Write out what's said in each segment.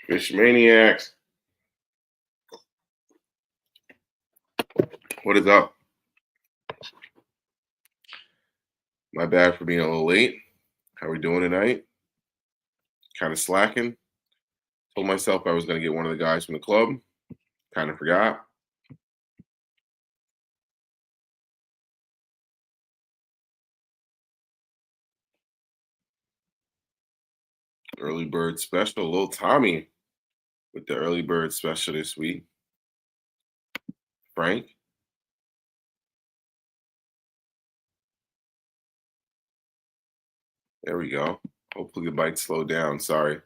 Fish maniacs. What is up? My bad for being a little late. How we doing tonight? Kind of slacking. Told myself I was going to get one of the guys from the club. Kind of forgot. Early bird special. Little Tommy with the early bird special this week. Frank. There we go. Hopefully the bite slowed down. Sorry.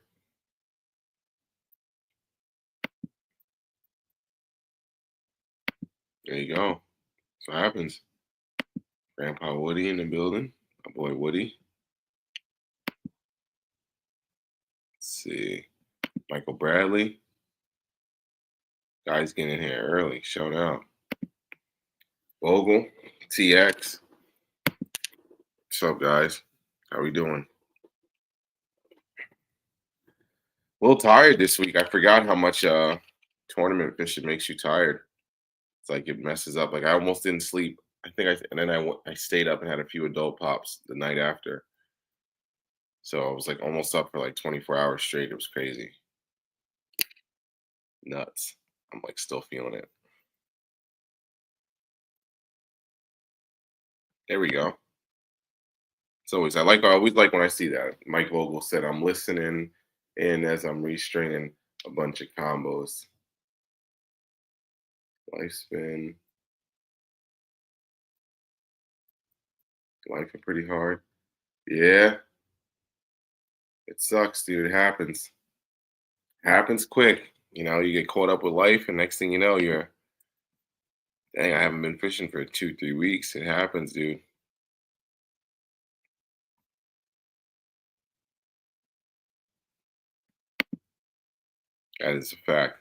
There you go. That's what happens. Grandpa Woody in the building. My boy Woody. Let's see. Michael Bradley. Guys getting in here early. Shout out. Vogel. TX. What's up, guys? How we doing? A little tired this week. I forgot how much tournament fishing makes you tired. It's like it messes up. Like I almost didn't sleep. And then I stayed up and had a few adult pops the night after. So I was like almost up for like 24 hours straight. It was crazy. Nuts. I'm like still feeling it. There we go. It's always I always like when I see that. Mike Vogel said I'm listening in as I'm restringing a bunch of combos. Lifespan. Life is pretty hard. Yeah. It sucks, dude. It happens. Happens quick. You know, you get caught up with life, and next thing you know, dang, I haven't been fishing for 2-3 weeks. It happens, dude. That is a fact.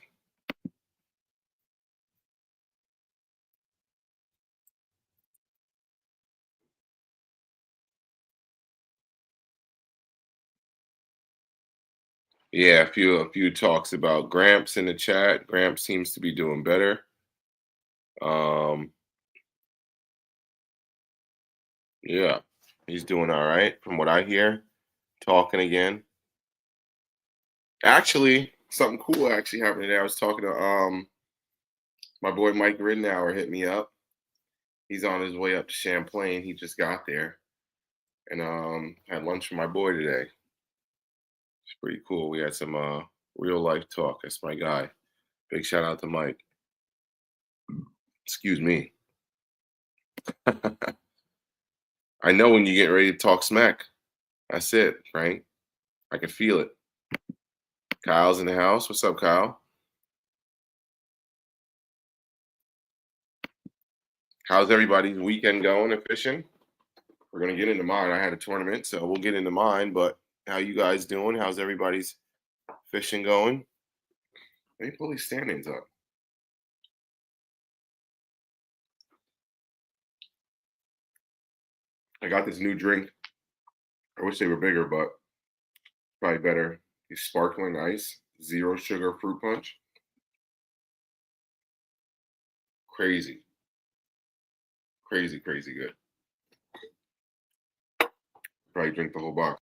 Yeah, a few talks about Gramps in the chat. Gramps seems to be doing better. Yeah, he's doing all right from what I hear. Talking again. Actually, something cool actually happened today. I was talking to my boy Mike Ridnour hit me up. He's on his way up to Champlain. He just got there. And had lunch with my boy today. It's pretty cool. We had some real life talk. That's my guy. Big shout out to Mike. Excuse me. I know when you get ready to talk smack. That's it, Frank. I can feel it. Kyle's in the house. What's up, Kyle? How's everybody's weekend going and fishing? We're gonna get into mine. I had a tournament, so we'll get into mine. But how you guys doing? How's everybody's fishing going? Let me pull these standings up. I got this new drink. I wish they were bigger, but probably better. These sparkling ice, zero sugar fruit punch. Crazy. Crazy, crazy good. Probably drink the whole box.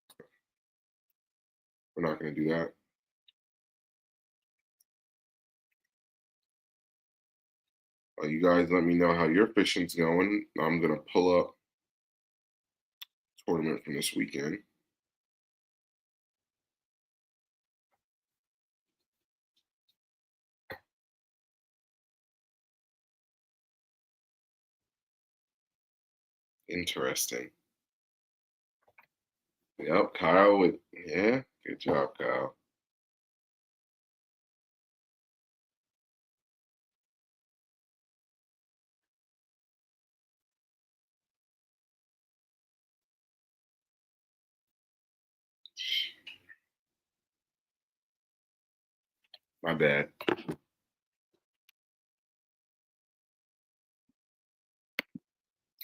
We're not going to do that. You guys let me know how your fishing's going. I'm going to pull up tournament from this weekend. Interesting. Yep, Kyle yeah, good job, Kyle. My bad.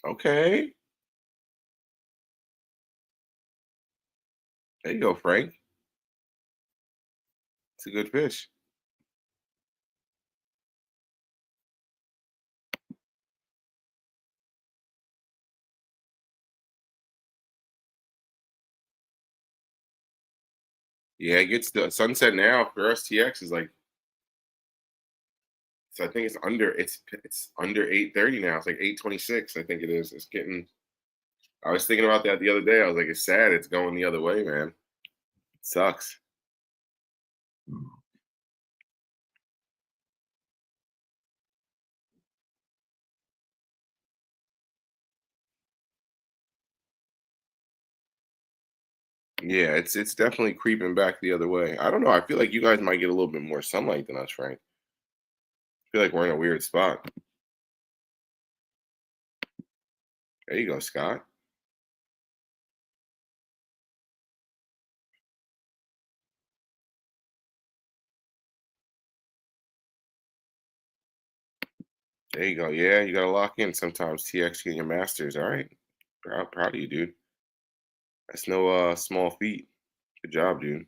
Okay. There you go, Frank. It's a good fish. Yeah, it gets the sunset now for STX is like, so I think it's under 8:30 now. It's like 8:26. I think it is. It's getting. I was thinking about that the other day. I was like, it's sad. It's going the other way, man. It sucks. Yeah, it's definitely creeping back the other way. I don't know. I feel like you guys might get a little bit more sunlight than us, Frank. I feel like we're in a weird spot. There you go, Scott. There you go. Yeah, you gotta lock in sometimes. TX getting your masters. All right. Proud of you, dude. That's no small feat. Good job, dude.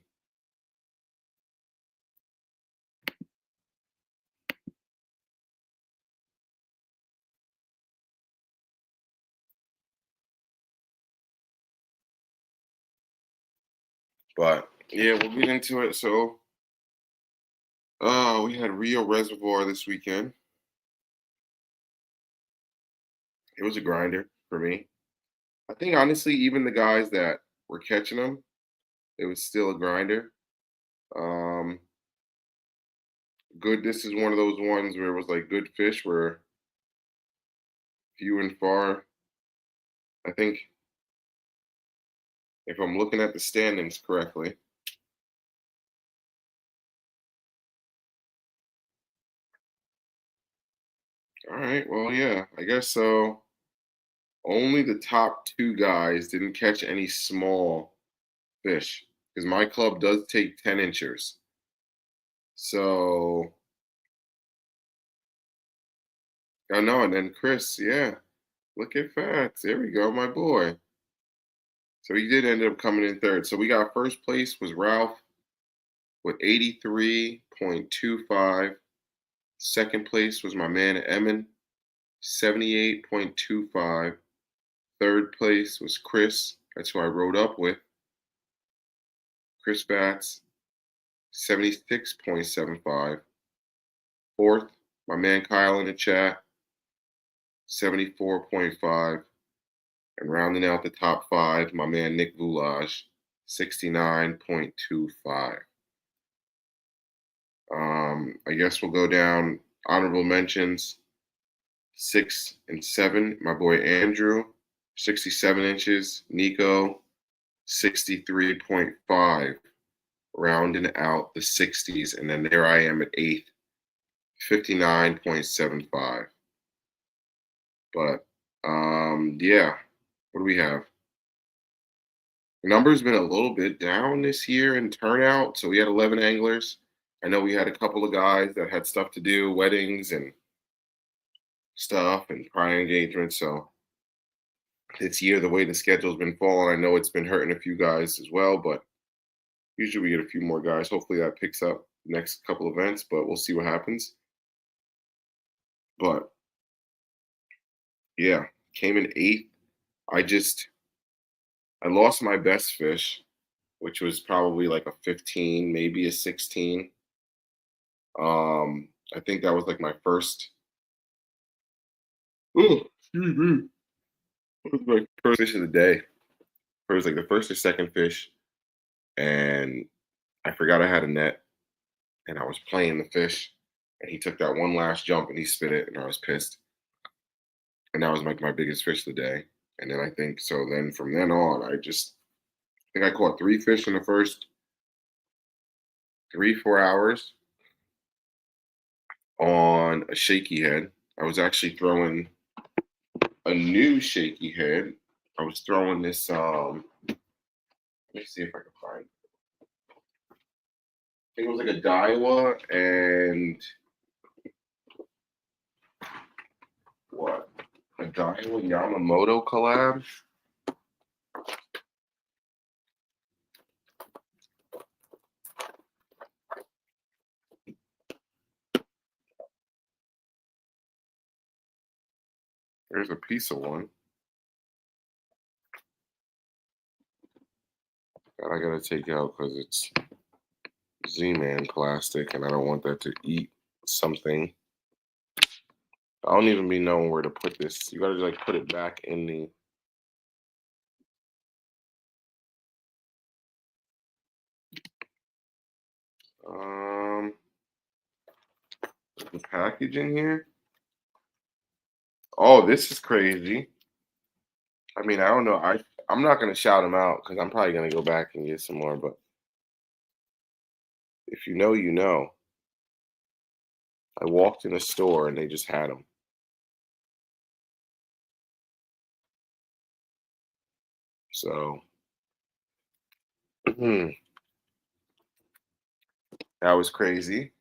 But yeah, we'll get into it. So we had Rio Reservoir this weekend. It was a grinder for me. I think honestly, even the guys that were catching them, it was still a grinder. Um, Good. This is one of those ones where it was like good fish were few and far. I think if I'm looking at the standings correctly. All right. Well, yeah, I guess so. Only the top two guys didn't catch any small fish because my club does take 10 inchers. So I know. And then Chris, yeah, look at Fats. There we go, my boy. So he did end up coming in third. So we got first place was Ralph with 83.25. Second place was my man Emin, 78.25. Third place was Chris. That's who I rode up with. Chris Batts, 76.75. Fourth, my man Kyle in the chat, 74.5. And rounding out the top five, my man Nick Vulage, 69.25. I guess we'll go down honorable mentions. 6 and 7, my boy Andrew, 67 inches. Nico, 63.5, rounding out the 60s. And then there I am at 8th, 59.75. But yeah, what do we have? The number's been a little bit down this year in turnout. So we had 11 anglers. I know we had a couple of guys that had stuff to do, weddings and stuff and prior engagements. So this year, the way the schedule's been falling, I know it's been hurting a few guys as well, but usually we get a few more guys. Hopefully that picks up next couple events, but we'll see what happens. But yeah, came in 8th. I lost my best fish, which was probably like a 15, maybe a 16. I think that was like my first. Oh, excuse me. It was my first fish of the day. It was like the first or second fish, and I forgot I had a net, and I was playing the fish, and he took that one last jump and he spit it, and I was pissed. And that was like my biggest fish of the day. And then I think so. Then from then on, I think I caught 3 fish in the first 3-4 hours on a shaky head. I was actually throwing a new shaky head. I was throwing this. Let me see if I can find it. I think it was like a Daiwa and what? A Daiwa Yamamoto collab. There's a piece of one that I gotta take out because it's Z-Man plastic, and I don't want that to eat something. I don't even be knowing where to put this. You gotta like put it back in the package in here. Oh, this is crazy. I mean, I don't know. I'm not gonna shout them out because I'm probably gonna go back and get some more. But if you know, you know. I walked in a store and they just had them. So that was crazy.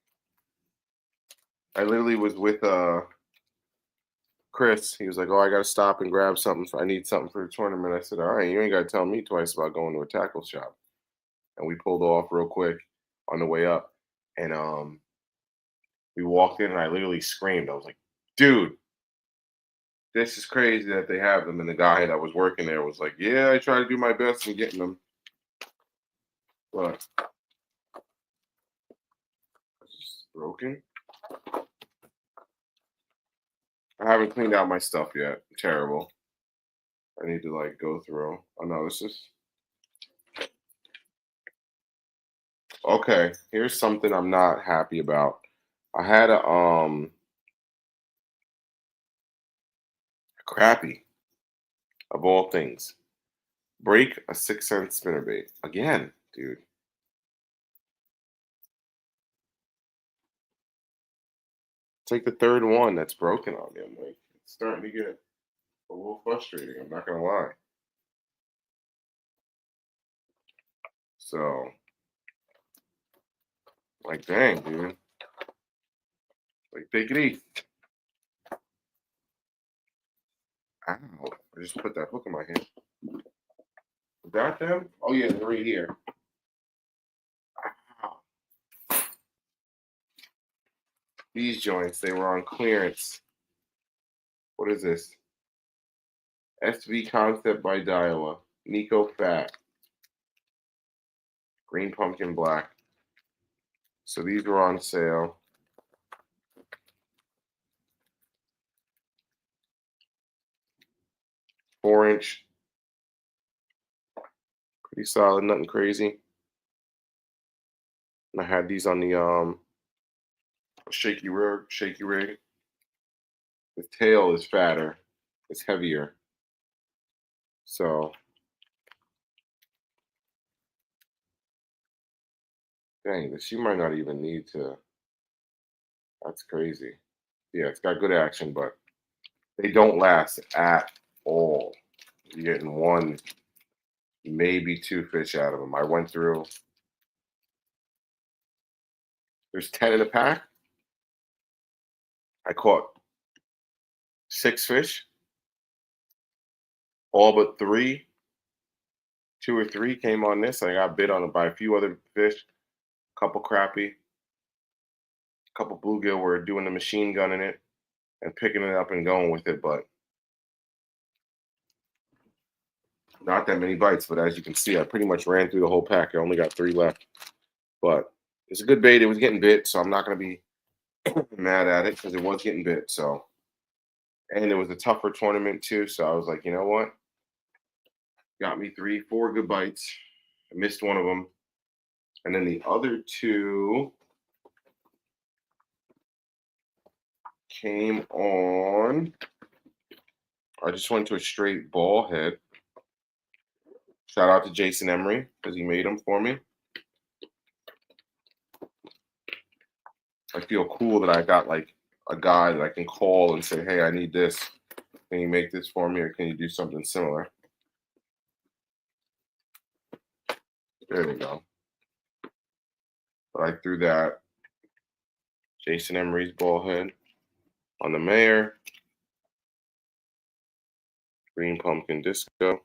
I literally was with Chris. He was like, "Oh, I gotta stop and grab something. I need something for the tournament." I said, "All right, you ain't gotta tell me twice about going to a tackle shop." And we pulled off real quick on the way up, and we walked in, and I literally screamed. I was like, "Dude, this is crazy that they have them." And the guy that was working there was like, "Yeah, I try to do my best in getting them, but it's just broken." I haven't cleaned out my stuff yet. Terrible. I need to like go through. Oh no, this is okay. Here's something I'm not happy about. I had a crappy of all things. Break a 6 cent spinnerbait. Again, dude. It's like the third one that's broken on me. I'm like, it's starting to get a little frustrating. I'm not gonna lie. So, like, dang, dude. Like, take it easy. Ow. I just put that hook in my hand. Got them? Oh, yeah, they're right here. Ow. These joints, they were on clearance. What is this? SV Concept by Daiwa. Nico Fat. Green Pumpkin Black. So these were on sale. 4-inch. Pretty solid, nothing crazy. And I had these on the shaky rig. The tail is fatter. It's heavier. So dang, this you might not even need to. That's crazy. Yeah, it's got good action, but they don't last at all. You're getting one, maybe two fish out of them. I went through. There's 10 in a pack. I caught 6 fish, all but three. 2 or 3 came on this. I got bit on it by a few other fish, a couple crappie, a couple bluegill were doing the machine gun in it and picking it up and going with it, but not that many bites. But as you can see, I pretty much ran through the whole pack. I only got 3 left. But it's a good bait. It was getting bit, so I'm not going to be mad at it because it was getting bit. So, and it was a tougher tournament too. So I was like, you know what? Got me 3, 4 good bites. I missed one of them. And then the other 2 came on. I just went to a straight ball head. Shout out to Jason Emery because he made them for me. I feel cool that I got like a guy that I can call and say, hey, I need this. Can you make this for me or can you do something similar? There we go. But I threw that Jason Emery's ball head on the Mayor. Green Pumpkin Disco.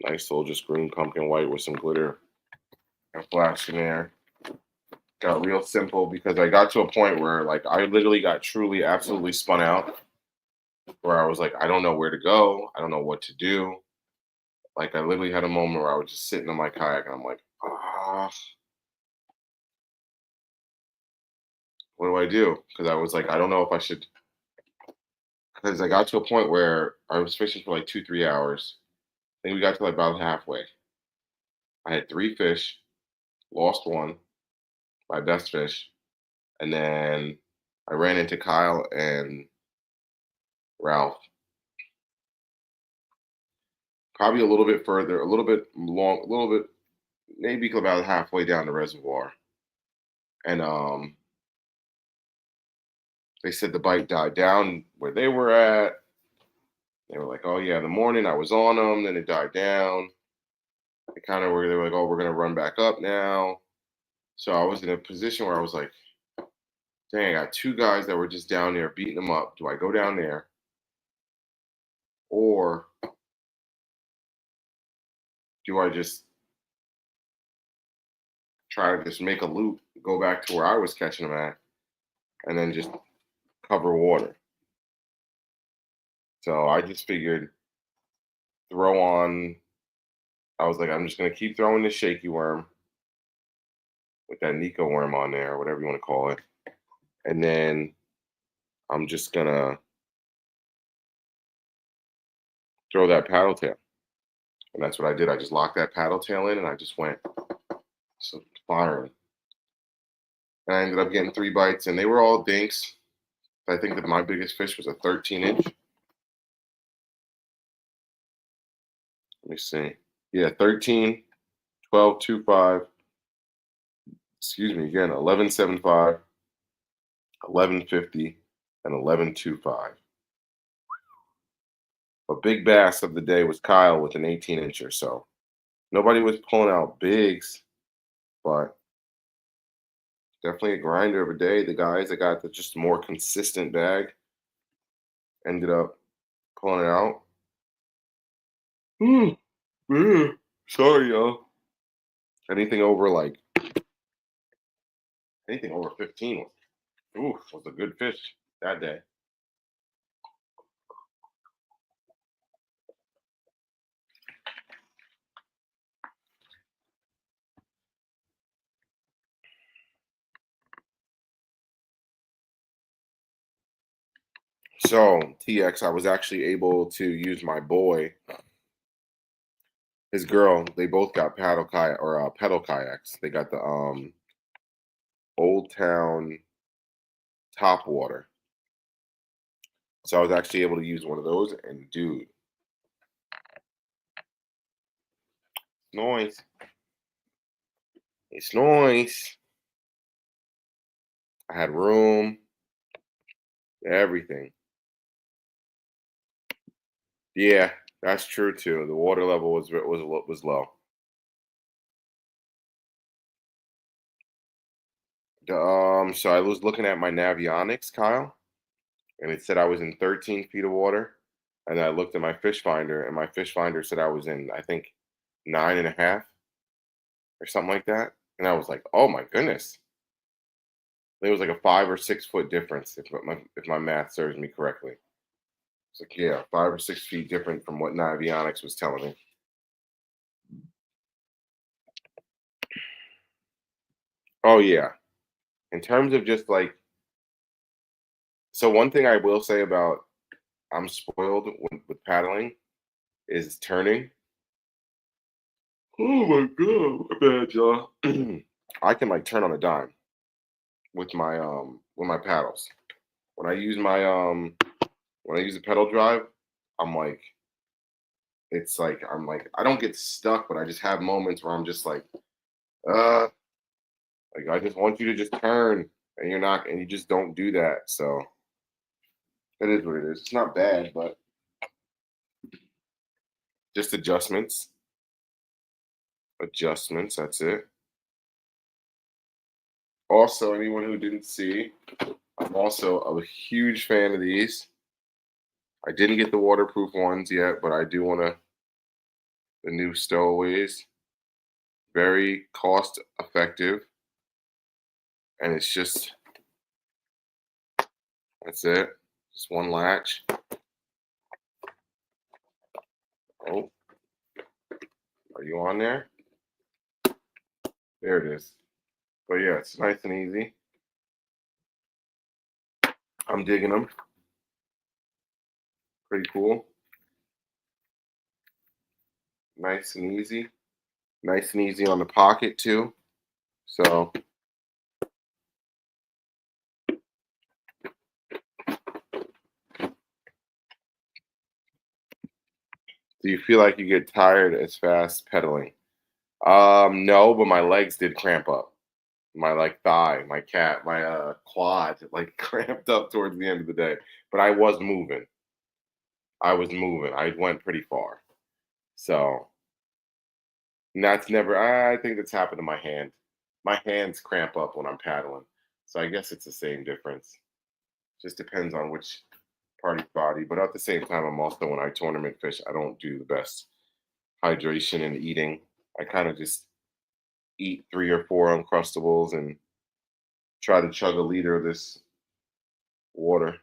Nice little just green pumpkin white with some glitter and flash in there. got real simple because I got to a point where like I literally got truly absolutely spun out where I was like, I don't know where to go. I don't know what to do. Like I literally had a moment where I was just sitting in my kayak and I'm like, what do I do? Because I was like, I don't know if I should. Because I got to a point where I was fishing for like 2, 3 hours. I think we got to like about halfway. I had 3 fish, lost one, my best fish, and then I ran into Kyle and Ralph. Probably a little bit further, a little bit long, a little bit, maybe about halfway down the reservoir. And they said the bite died down where they were at. They were like, "Oh yeah, in the morning I was on them, then it died down." They kind of were. They were like, "Oh, we're gonna run back up now." So I was in a position where I was like, "Dang, I got 2 guys that were just down there beating them up. Do I go down there, or do I just try to just make a loop, go back to where I was catching them at, and then just cover water?" So I just figured throw on. I was like, I'm just gonna keep throwing the shaky worm with that Nico worm on there, or whatever you want to call it, and then I'm just gonna throw that paddle tail. And that's what I did. I just locked that paddle tail in and I just went so firing. And I ended up getting 3 bites and they were all dinks. I think that my biggest fish was a 13-inch. Let me see. Yeah, 13, 12, 2.5. Excuse me, again, 11.75, 11.50, and 11.25. But big bass of the day was Kyle with an 18-inch or so. Nobody was pulling out bigs, but definitely a grinder of a day. The guys that got the just more consistent bag ended up pulling it out. Mm, sorry, y'all. Anything over like anything over 15 was a good fish that day. So TX, I was actually able to use my boy, his girl. They both got paddle kayak or pedal kayaks. They got the Old Town top water. So I was actually able to use one of those, and dude, noise. It's noise. I had room, everything. Yeah, that's true too. The water level was low. So I was looking at my Navionics, Kyle, and it said I was in 13 feet of water. And I looked at my fish finder, and my fish finder said I was in, I think, 9.5 or something like that. And I was like, oh my goodness. It was like a 5 or 6 foot difference, if my math serves me correctly. It's like, yeah, 5 or 6 feet different from what Navionics was telling me. Oh yeah. In terms of just like, so one thing I will say about I'm spoiled with paddling is turning. Oh my god, my bad, y'all. I can like turn on a dime with my paddles. When I use my when I use a pedal drive, I'm like I'm like I don't get stuck, but I just have moments where I'm just uh like I just want you to just turn and you're not and you just don't do that. So it is what it is. It's not bad, but just adjustments. Adjustments, that's it. Also, anyone who didn't see, I'm also a huge fan of these. I didn't get the waterproof ones yet, but I do want to the new stowaways. Very cost effective. and it's just, that's it. Just one latch. Oh, are you on there? There it is. But yeah, it's nice and easy. I'm digging them. Pretty cool. Nice and easy. Nice and easy on the pocket too. So do you feel like you get tired as fast pedaling? No, but my legs did cramp up. My like thigh, my quad like cramped up towards the end of the day. But I was moving. I was moving. I went pretty far. So and that's never I think that's happened to my hand. My hands cramp up when I'm paddling. So I guess it's the same difference. Just depends on which part of your body. But at the same time, I'm also when I tournament fish, I don't do the best hydration and eating. I kind of just eat 3 or 4 Uncrustables and try to chug a liter of this water.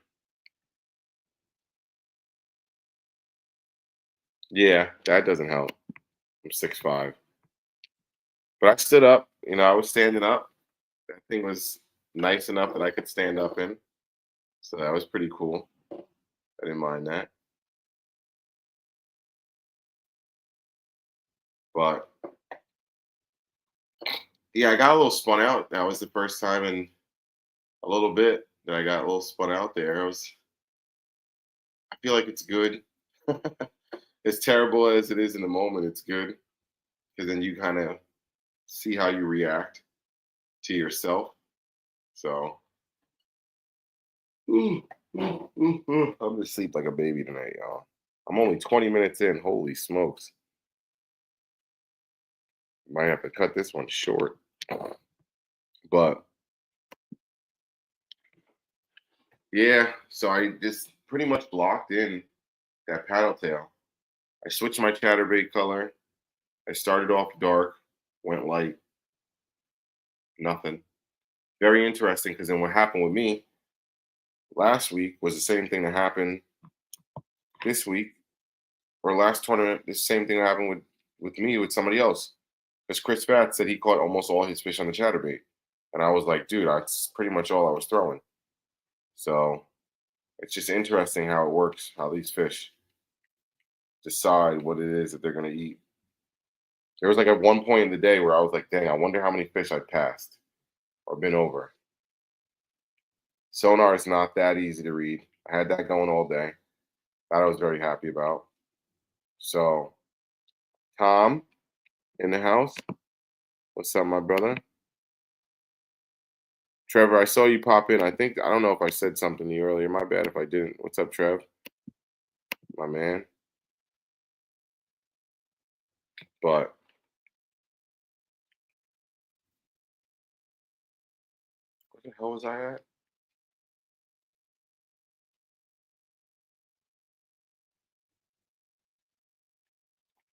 Yeah, that doesn't help. I'm 6'5". But I stood up, I was standing up. That thing was nice enough that I could stand up in. So that was pretty cool. I didn't mind that. But yeah, I got a little spun out. That was the first time in a little bit that I got a little spun out there. I feel like it's good. As terrible as it is in the moment, it's good because then you kind of see how you react to yourself. So I'm gonna sleep like a baby tonight, y'all. I'm only 20 minutes in. Holy smokes. Might have to cut this one short. But yeah, so I just pretty much blocked in that paddle tail. I switched my chatterbait color. I started off dark, went light, nothing. Very interesting because then what happened with me last week was the same thing that happened this week or last tournament. The same thing that happened with me with somebody else. Because Chris Fat said he caught almost all his fish on the chatterbait. And I was like, dude, that's pretty much all I was throwing. So it's just interesting how it works, how these fish decide what it is that they're going to eat. There was like at one point in the day where I was like, dang, I wonder how many fish I passed or been over. Sonar is not that easy to read. I had that going all day. That I was very happy about. So, Tom in the house. What's up, my brother? Trevor, I saw you pop in. I don't know if I said something to you earlier. My bad if I didn't. What's up, Trev? My man. But where the hell was I at?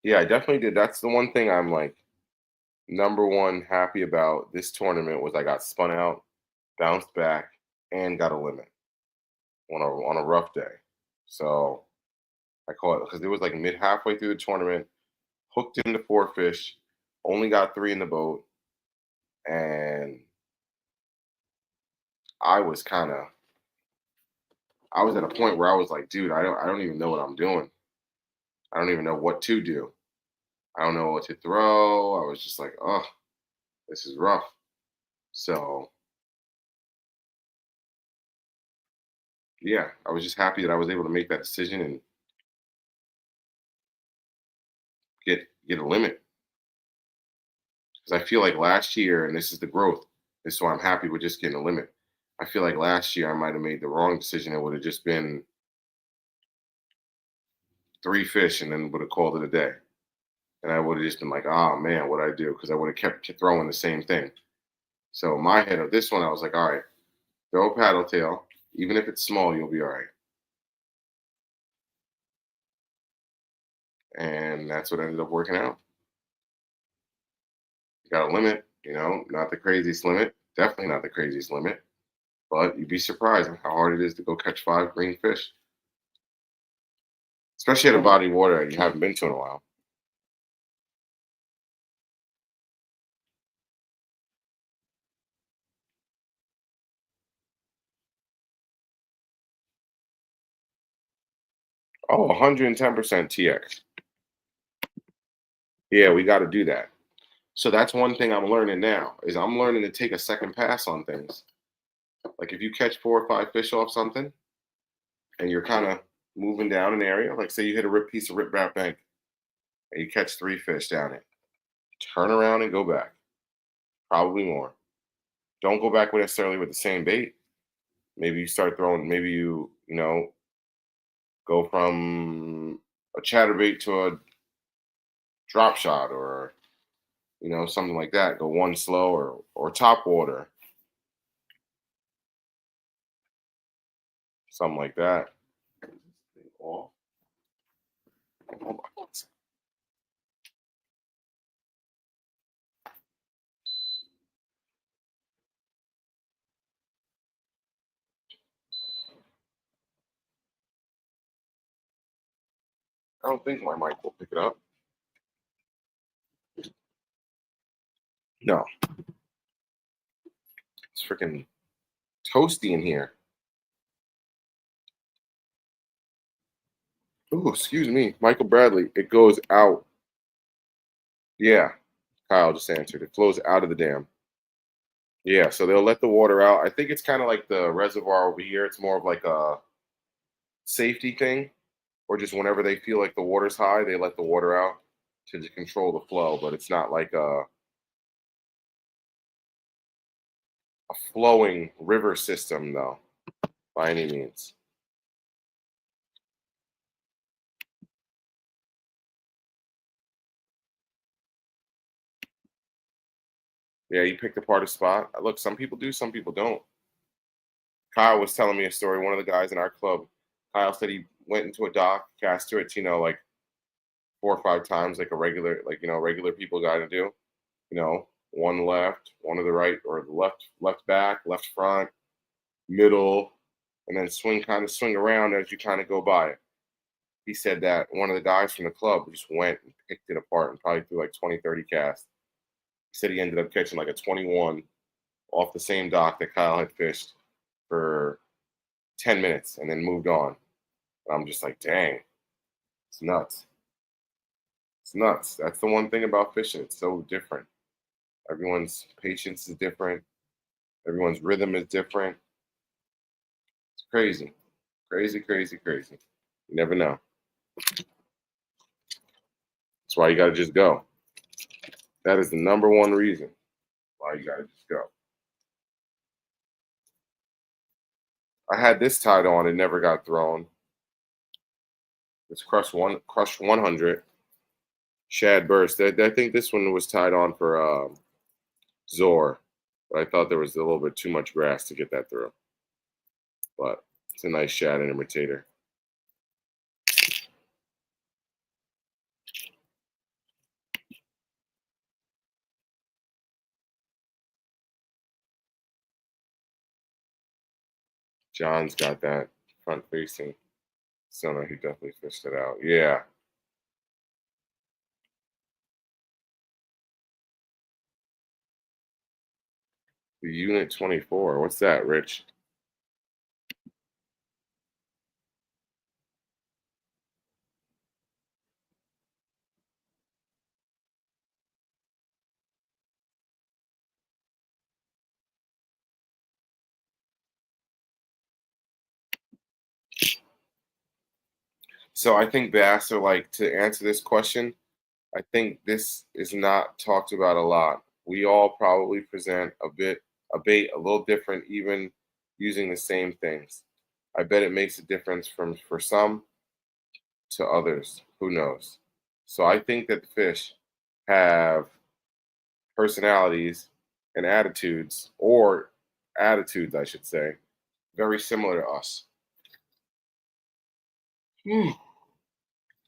Yeah, I definitely did. That's the one thing I'm like number one happy about this tournament was I got spun out, bounced back, and got a limit on a rough day. So I caught because it was like mid halfway through the tournament, hooked into 4 fish, only got 3 in the boat, and I was kind of I was at a point where I was like, dude, I don't even know what I'm doing. I don't even know what to do. I don't know what to throw. I was just like, oh, this is rough. So yeah, I was just happy that I was able to make that decision and get a limit. Because I feel like last year, and this is the growth, this is why I'm happy with just getting a limit. I feel like last year I might have made the wrong decision. It would have just been 3 fish and then would have called it a day. And I would have just been like, oh man, what I do? Because I would have kept throwing the same thing. So my head of this one, I was like, all right, throw a paddle tail. Even if it's small, you'll be all right. And that's what ended up working out. Got a limit, not the craziest limit, Definitely not the craziest limit, but you'd be surprised how hard it is to go catch 5 green fish, especially at a body of water that you haven't been to in a while. Oh, 110% TX. Yeah, we got to do that. So that's one thing I'm learning now is I'm learning to take a second pass on things. Like if you catch 4 or 5 fish off something and you're kind of moving down an area, like say you hit a piece of riprap bank and you catch 3 fish down it, turn around and go back. Probably more. Don't go back necessarily with the same bait. Maybe you start throwing. Maybe you go from a chatterbait to a drop shot or something like that. Go one slow or top water, something like that. Oh, hold on. I don't think my mic will pick it up. No, it's freaking toasty in here. Oh, excuse me, Michael Bradley. It goes out. Yeah, Kyle just answered. It flows out of the dam. Yeah, so they'll let the water out. I think it's kind of like the reservoir over here. It's more of like a safety thing, or just whenever they feel like the water's high, they let the water out to control the flow. But it's not like a flowing river system, though, by any means. Yeah, you picked apart a spot. Look, some people do, some people don't. Kyle was telling me a story. One of the guys in our club, Kyle said he went into a dock, cast to it, like 4 or 5 times, like a regular, regular people got to do. One left, one to the right, or the left back, left front, middle, and then swing around as you kind of go by it. He said that one of the guys from the club just went and picked it apart and probably threw like 20, 30 casts. He said he ended up catching like a 21 off the same dock that Kyle had fished for 10 minutes and then moved on. And I'm just like, dang, it's nuts. It's nuts. That's the one thing about fishing. It's so different. Everyone's patience is different. Everyone's rhythm is different. It's crazy. Crazy, crazy, crazy. You never know. That's why you got to just go. That is the number one reason why you got to just go. I had this tied on. It never got thrown. It's Crush 100. Shad Burst. I think this one was tied on for Zor. But I thought there was a little bit too much grass to get that through. But it's a nice shad and imitator. John's got that front facing center. He definitely fished it out. Yeah. The Unit 24. What's that, Rich? So I think bass are like, to answer this question, I think this is not talked about a lot. We all probably present a bait a little different, even using the same things. I bet it makes a difference for some to others. Who knows? So I think that the fish have personalities and attitudes, I should say, very similar to us.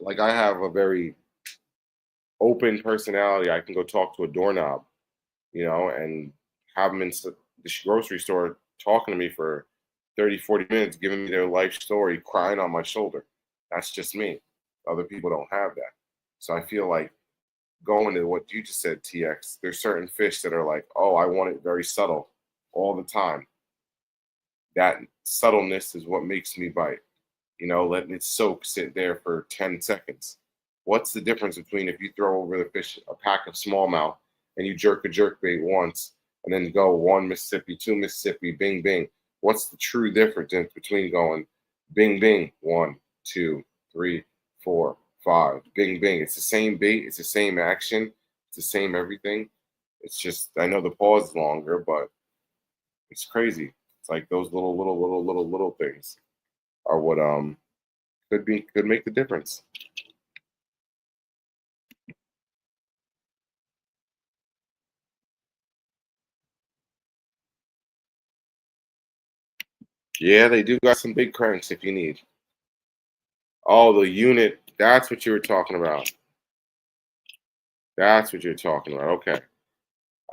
Like I have a very open personality. I can go talk to a doorknob, and have them this grocery store talking to me for 30, 40 minutes, giving me their life story, crying on my shoulder. That's just me. Other people don't have that. So I feel like going to what you just said, TX, there's certain fish that are like, oh, I want it very subtle all the time. That subtleness is what makes me bite. Letting it soak, sit there for 10 seconds. What's the difference between if you throw over the fish a pack of smallmouth and you jerk a jerk bait once and then go one Mississippi, two Mississippi, bing, bing? What's the true difference between going bing, bing, one, two, three, four, five, bing, bing? It's the same bait, it's the same action, it's the same everything. It's just, I know the pause is longer, but it's crazy. It's like those little things are what could make the difference. Yeah, they do got some big cranks if you need. Oh, the unit. That's what you were talking about. That's what you're talking about. Okay.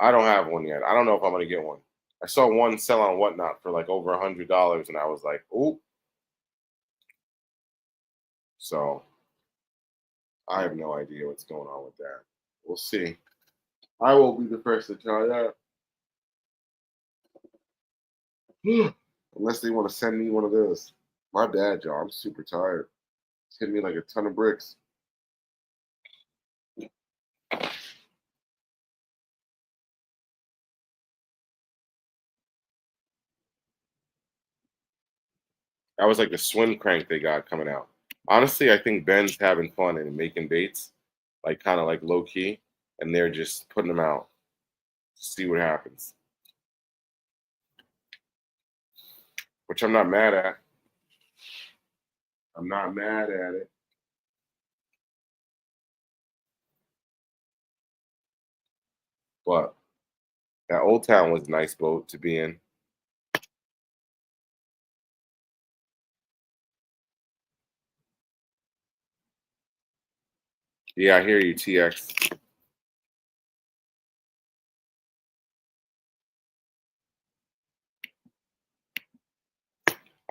I don't have one yet. I don't know if I'm gonna get one. I saw one sell on Whatnot for like over $100, and I was like, "Ooh!" So I have no idea what's going on with that. We'll see. I will be the first to try that, unless they want to send me one of those. My bad, y'all. I'm super tired. It's hit me like a ton of bricks. That was like the swim crank they got coming out. Honestly, I think Ben's having fun and making baits, like kind of like low key, and they're just putting them out to see what happens. Which I'm not mad at. I'm not mad at it. But that Old Town was a nice boat to be in. Yeah, I hear you, TX.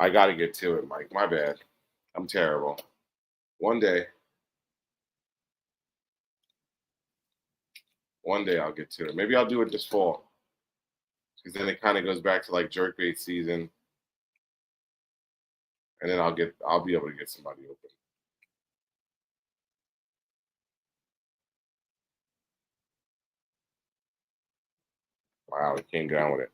I got to get to it, Mike. My bad. I'm terrible. One day I'll get to it. Maybe I'll do it this fall, because then it kind of goes back to like jerkbait season, and then I'll be able to get somebody open. Wow, he came down with it.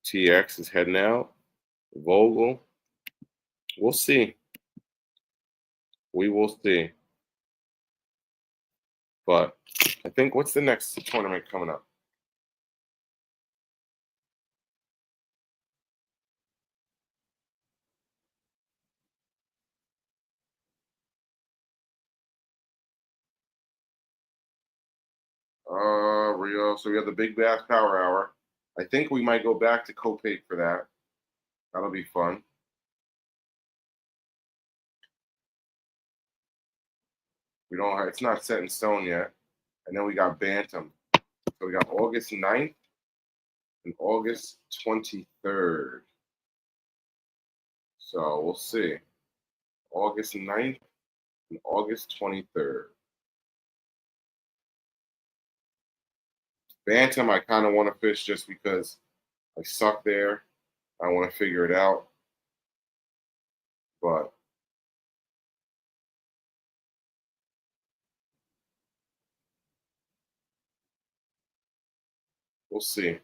TX is heading out. Vogel. We'll see. We will see. But I think, what's the next tournament coming up? Rio. So we have the Big Bass Power Hour. I think we might go back to Copake for that. That'll be fun. We don't have, it's not set in stone yet. And then we got Bantam. So we got August 9th and August 23rd. So we'll see. August 9th and August 23rd. Bantam, I kind of want to fish just because I suck there. I want to figure it out. But we'll see.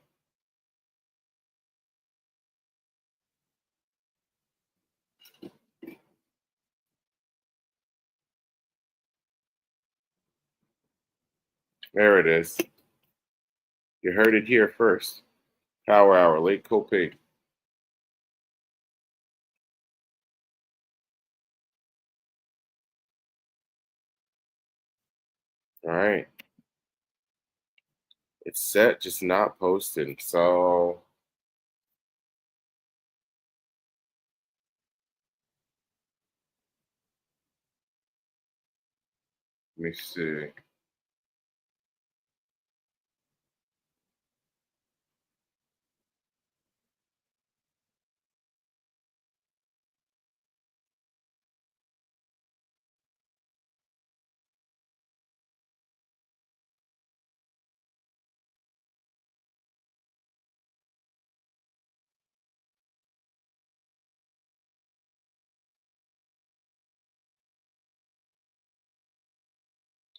There it is. You heard it here first. Power Hour, Lake Copake. All right. It's set, just not posted. So let me see.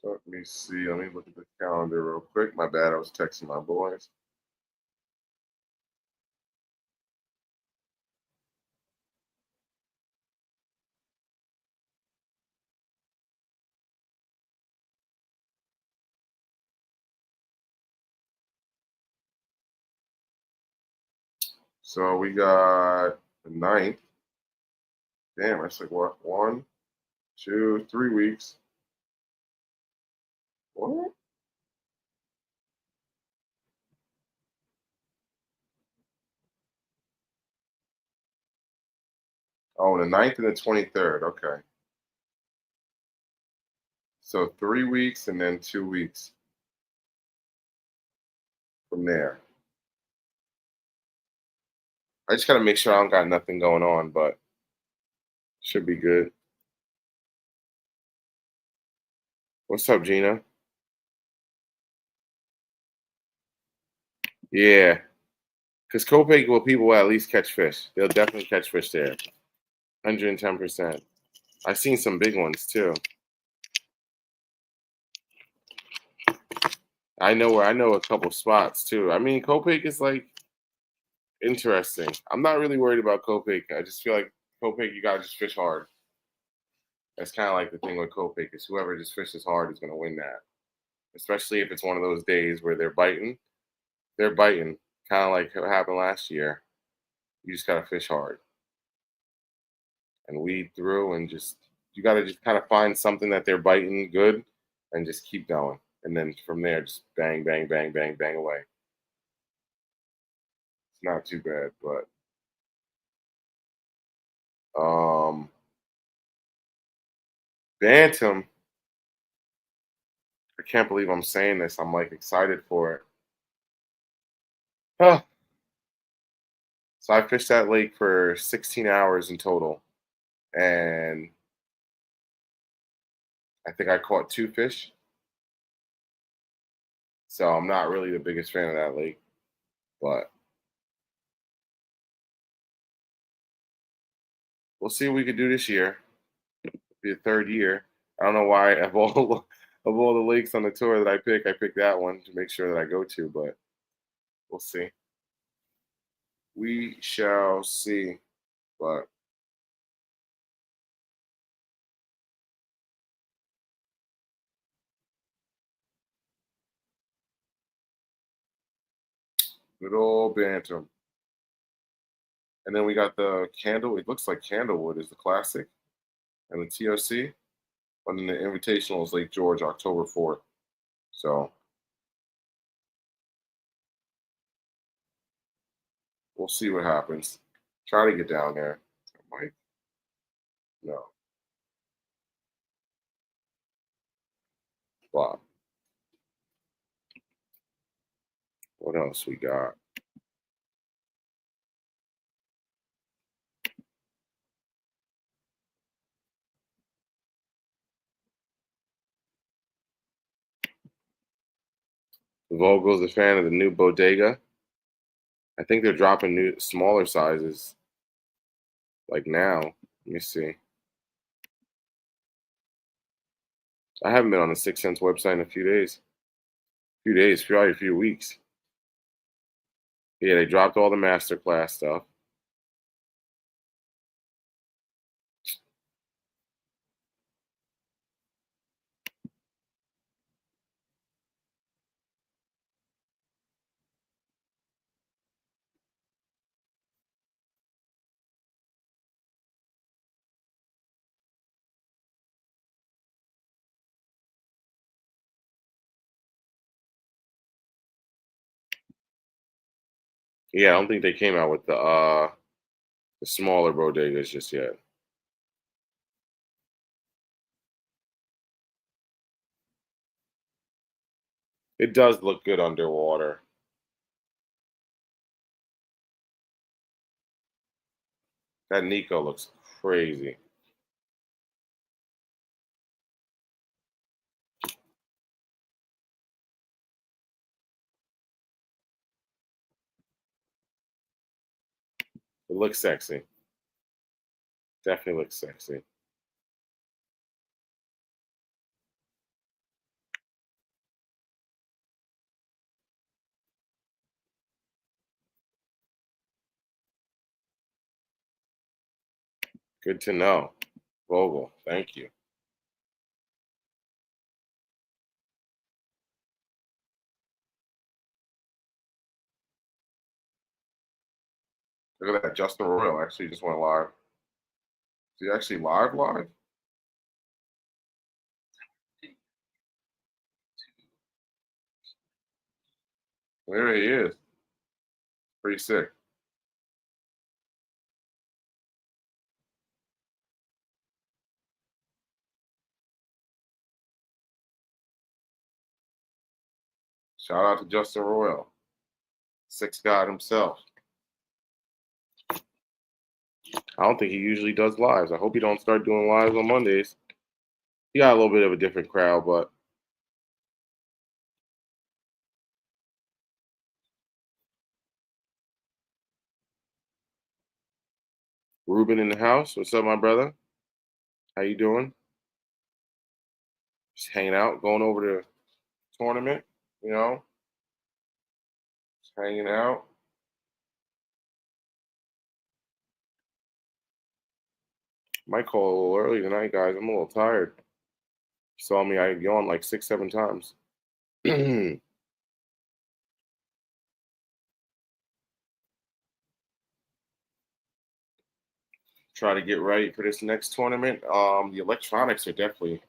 Let me see. Let me look at the calendar real quick. My bad. I was texting my boys. So we got the 9th. Damn, that's like what? 1, 2, 3 weeks. What? Oh, the 9th and the 23rd. Okay. So 3 weeks and then 2 weeks from there. I just gotta make sure I don't got nothing going on, but should be good. What's up, Gina? Yeah, because Copac will people will at least catch fish. They'll definitely catch fish there. 110%. I've seen some big ones too. I know a couple spots too. I mean, Copac is like interesting. I'm not really worried about Copac. I just feel like Copac, you gotta just fish hard. That's kind of like the thing with Copac is whoever just fishes hard is gonna win that. Especially if it's one of those days where they're biting. They're biting, kind of like what happened last year. You just gotta fish hard and weed through, and just you gotta just kind of find something that they're biting good, and just keep going. And then from there, just bang, bang, bang, bang, bang away. It's not too bad, but um, Bantam. I can't believe I'm saying this. I'm like excited for it. Huh. So I fished that lake for 16 hours in total, and I think I caught 2 fish. So I'm not really the biggest fan of that lake, but we'll see what we could do this year. It'll be the third year. I don't know why of all the lakes on the tour that I picked that one to make sure that I go to, but we'll see. We shall see. But good old Bantam. And then we got the Candle. It looks like Candlewood is the classic, and the TOC. And then the Invitational is Lake George, October 4th. So we'll see what happens. Try to get down there. Mike, no. But what else we got? Vogel's a fan of the new bodega. I think they're dropping new smaller sizes like now. Let me see. I haven't been on the Six Sense website in a few days. Few days, probably a few weeks. Yeah, they dropped all the masterclass stuff. Yeah, I don't think they came out with the smaller bodegas just yet. It does look good underwater. That Nico looks crazy. It looks sexy. Definitely looks sexy. Good to know. Vogel, thank you. Look at that. Justin Royal actually just went live. Is he actually live? There he is. Pretty sick. Shout out to Justin Royal. Six God himself. I don't think he usually does lives. I hope he don't start doing lives on Mondays. He got a little bit of a different crowd, but Ruben in the house. What's up, my brother? How you doing? Just hanging out, going over the tournament, you know, just hanging out. Might call a little early tonight, guys. I'm a little tired. You saw me, I yawned like 6, 7 times. Try to get ready for this next tournament. The electronics are definitely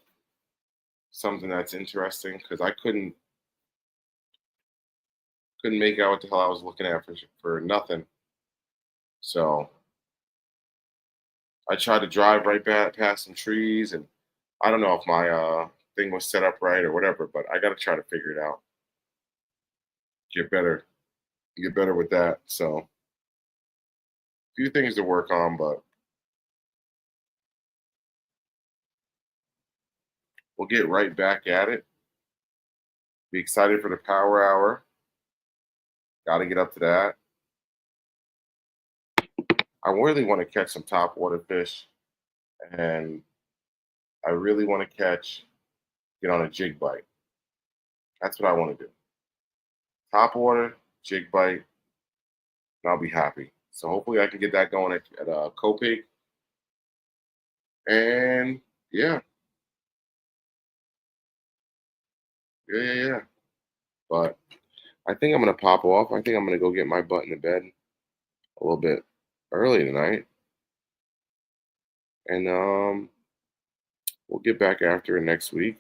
something that's interesting because I couldn't make out what the hell I was looking at for nothing. So I tried to drive right back past some trees, and I don't know if my thing was set up right or whatever, but I got to try to figure it out. Get better, get better with that. So a few things to work on, but we'll get right back at it. Be excited for the power hour. Got to get up to that. I really want to catch some top water fish, and I really want to get on a jig bite. That's what I want to do. Top water, jig bite, and I'll be happy. So hopefully I can get that going at Copig. And yeah, yeah. But I think I'm gonna pop off. I think I'm gonna go get my butt in the bed a little bit early tonight, and we'll get back after it next week.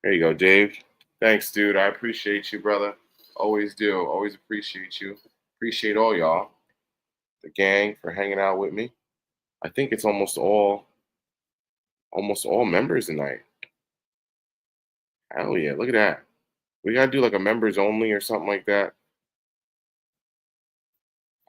There you go, Dave. Thanks, dude. I appreciate you, brother. Always do. Always appreciate you. Appreciate all y'all, the gang, for hanging out with me. I think it's almost all members tonight. Hell yeah, look at that. We gotta do like a members only or something like that.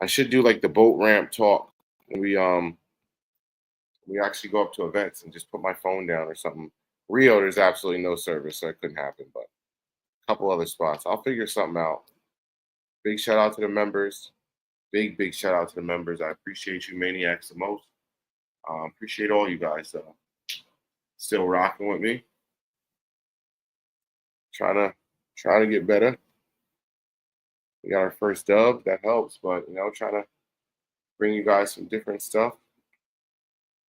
I should do like the boat ramp talk when we actually go up to events and just put my phone down or something. Rio, there's absolutely no service, so it couldn't happen, but a couple other spots. I'll figure something out. Big shout out to the members. Big shout out to the members. I appreciate you maniacs the most. Appreciate all you guys still rocking with me. Trying to get better. We got our first dub. That helps, but trying to bring you guys some different stuff.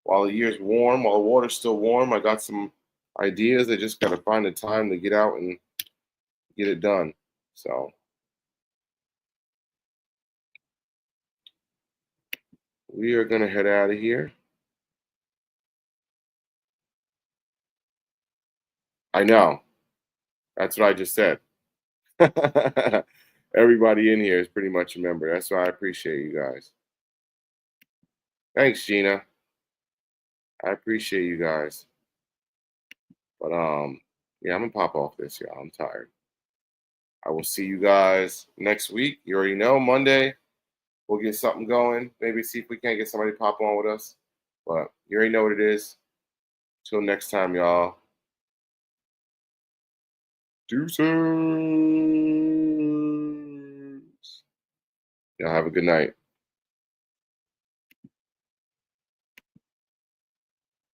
While the year's warm, while the water's still warm, I got some ideas. I just gotta find the time to get out and get it done. So we are gonna head out of here. I know. That's what I just said. Everybody in here is pretty much a member. That's why I appreciate you guys. Thanks, Gina. I appreciate you guys. But yeah, I'm gonna pop off this, y'all. I'm tired. I will see you guys next week. You already know, Monday. We'll get something going. Maybe see if we can't get somebody to pop on with us. But you already know what it is. Till next time, y'all. Deuces. Y'all have a good night.